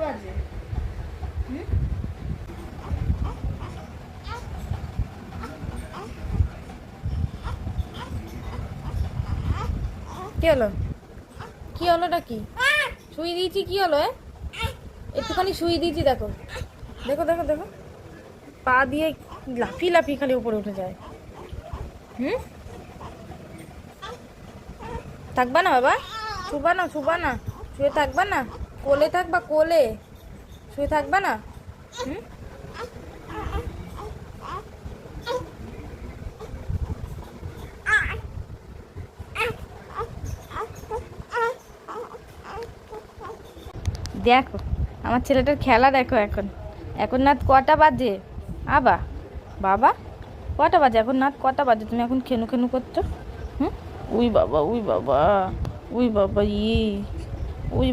বাজে? কি হলো? কি হলোটা কি? শুই দিয়েছি, কি হলো? একটুখানি শুই দিয়েছি, দেখো দেখো দেখো দেখো, পা দিয়ে লাফি লাফি খালি উপরে উঠে যায়। হুম, থাকবা না বাবা? শুবা না, শুবা না, শুয়ে থাকবা না? কোলে থাকবা, কোলে শুয়ে থাকবা না? হুম, দেখো আমার ছেলেটার খেলা দেখো। এখন এখন রাত কটা বাজে? আবা, বাবা, কটা বাজে এখন? রাত কটা বাজে? তুমি এখন খেনু খেনু করছো? হুম, উই বাবা, উই বাবা, উই বাবা, উই বাবা।